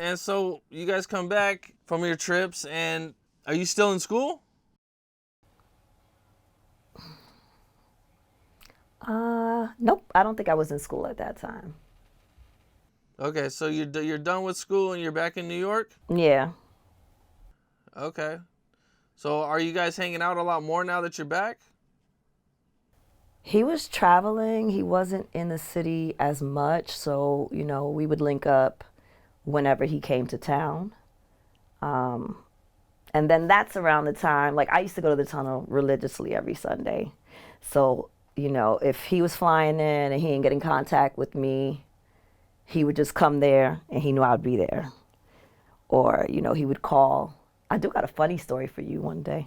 And so you guys come back from your trips, and are you still in school? Nope. I don't think I was in school at that time. Okay, so you're done with school and you're back in New York? Yeah. Okay. So are you guys hanging out a lot more now that you're back? He was traveling. He wasn't in the city as much, so we would link up whenever he came to town. Um, and then that's around the time, like I used to go to the tunnel religiously every Sunday. So, if he was flying in and he didn't get in contact with me, he would just come there and he knew I'd be there. Or, he would call. I do got a funny story for you one day.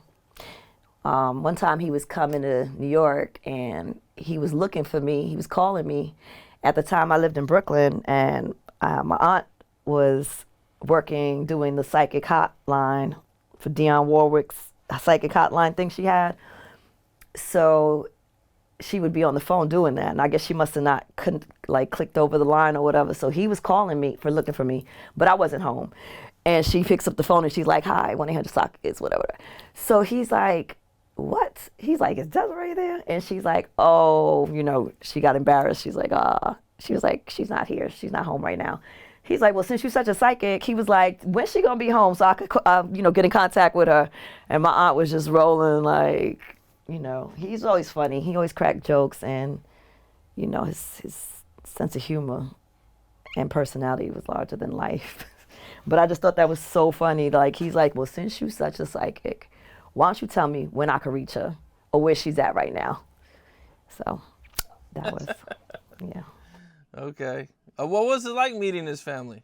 One time he was coming to New York and he was looking for me. He was calling me. At the time I lived in Brooklyn, and my aunt was working doing the psychic hotline for Dionne Warwick's psychic hotline thing she had. So she would be on the phone doing that, and I guess she must have not couldn't like clicked over the line or whatever. So he was calling me for looking for me, but I wasn't home. And she picks up the phone and she's like, "Hi, 1-800-SOCKETS, whatever." So he's like, "What?" He's like, "Is Desiree there?" And she's like, "Oh, she got embarrassed." She's like, she was like, "She's not here. She's not home right now." He's like, "Well, since you're such a psychic," he was like, "When's she gonna be home so I could, get in contact with her?" And my aunt was just rolling like, he's always funny. He always cracked jokes, and his sense of humor and personality was larger than life. But I just thought that was so funny. Like, he's like, "Well, since you're such a psychic, why don't you tell me when I can reach her or where she's at right now?" So that was, yeah. Okay. What was it like meeting his family?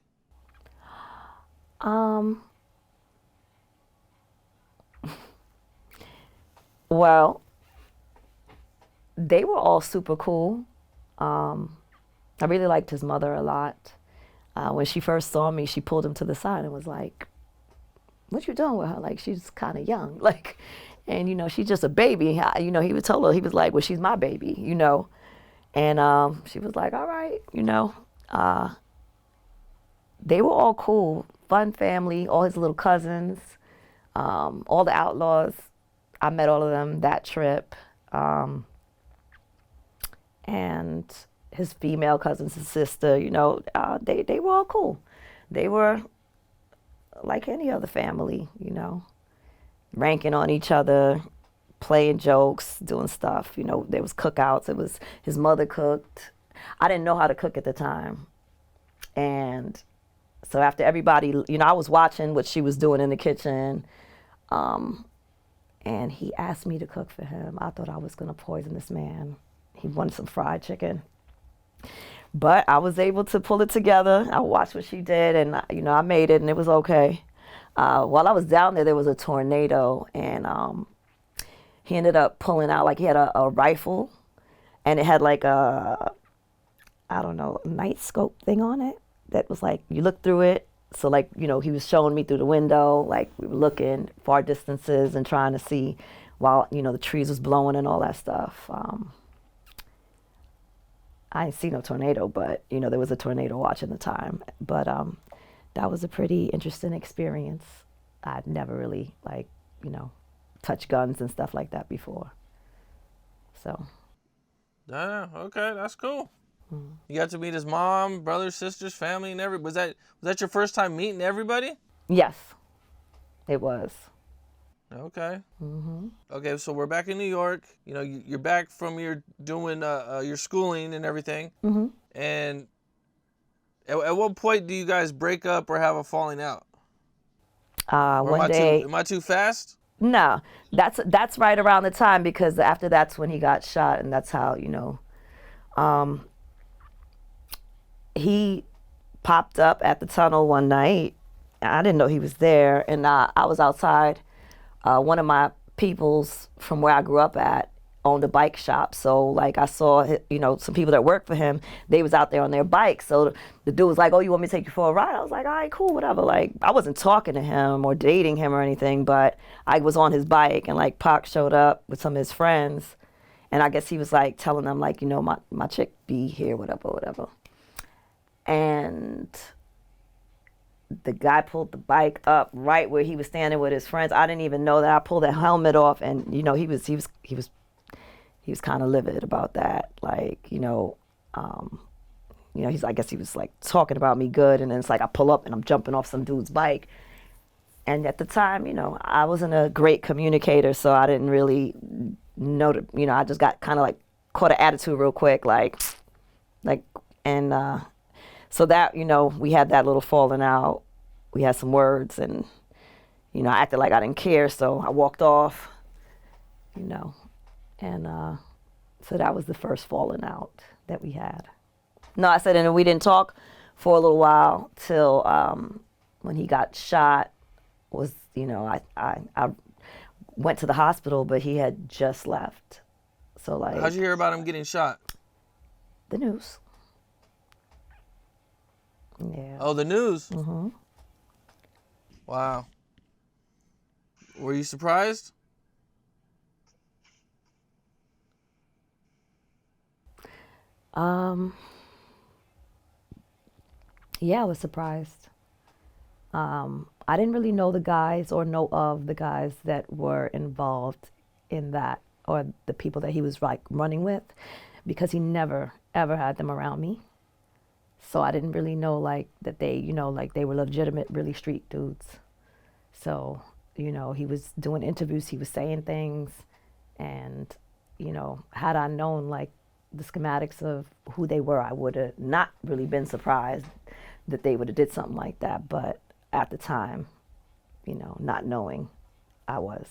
Um, well, they were all super cool. Um, I really liked his mother a lot. When she first saw me, she pulled him to the side and was like, "What you doing with her? Like, she's kind of young." Like, and she's just a baby. He would tell her, he was like, "Well, she's my baby." And she was like, "All right." Uh, they were all cool, fun family, all his little cousins, all the outlaws. I met all of them that trip. And his female cousins, his sister, they were all cool. They were like any other family, ranking on each other, playing jokes, doing stuff. There was cookouts. It was his mother cooked. I didn't know how to cook at the time. And so after everybody, I was watching what she was doing in the kitchen. And he asked me to cook for him. I thought I was going to poison this man. He wanted some fried chicken. But I was able to pull it together. I watched what she did, and I made it, and it was okay. While I was down there was a tornado, and he ended up pulling out, like, he had a rifle, and it had like a, I don't know, night scope thing on it that was like, you look through it. So like, he was showing me through the window, like we were looking far distances and trying to see while, the trees was blowing and all that stuff. I didn't see no tornado, but, there was a tornado watching the time. But that was a pretty interesting experience. I'd never really, like, touched guns and stuff like that before. So. Yeah, okay, that's cool. You got to meet his mom, brothers, sisters, family, and everybody. Was that your first time meeting everybody? Yes, it was. Okay. Okay, so we're back in New York. You're back from your doing your schooling and everything. And at what point do you guys break up or have a falling out? Or One day. Am I too fast? No, that's right around the time, because after that's when he got shot, and that's how he popped up at the tunnel one night. I didn't know he was there, and I was outside. One of my peoples from where I grew up at owned a bike shop, so like I saw some people that worked for him. They was out there on their bikes, so the dude was like, "Oh, you want me to take you for a ride?" I was like, "All right, cool, whatever." Like, I wasn't talking to him or dating him or anything, but I was on his bike, and like Pac showed up with some of his friends, and I guess he was like telling them, like, my chick be here, whatever. And the guy pulled the bike up right where he was standing with his friends. I didn't even know that. I pulled the helmet off, and he was kind of livid about that. Like, I guess he was like talking about me good, and then it's like I pull up and I'm jumping off some dude's bike. And at the time, I wasn't a great communicator, so I didn't really know that, I just got kind of like caught an attitude real quick, and so that, we had that little falling out. We had some words, and, I acted like I didn't care, so I walked off, and so that was the first falling out that we had. No, I said, and we didn't talk for a little while till when he got shot. I went to the hospital, but he had just left. So like, how'd you hear about him getting shot? The news. Yeah. Oh, the news. Mhm. Wow. Were you surprised? Yeah, I was surprised. I didn't really know the guys or know of the guys that were involved in that, or the people that he was like running with, because he never ever had them around me. So I didn't really know like that they, like they were legitimate, really street dudes. So, he was doing interviews, he was saying things, and, had I known like the schematics of who they were, I would have not really been surprised that they would have did something like that. But at the time, not knowing, I was.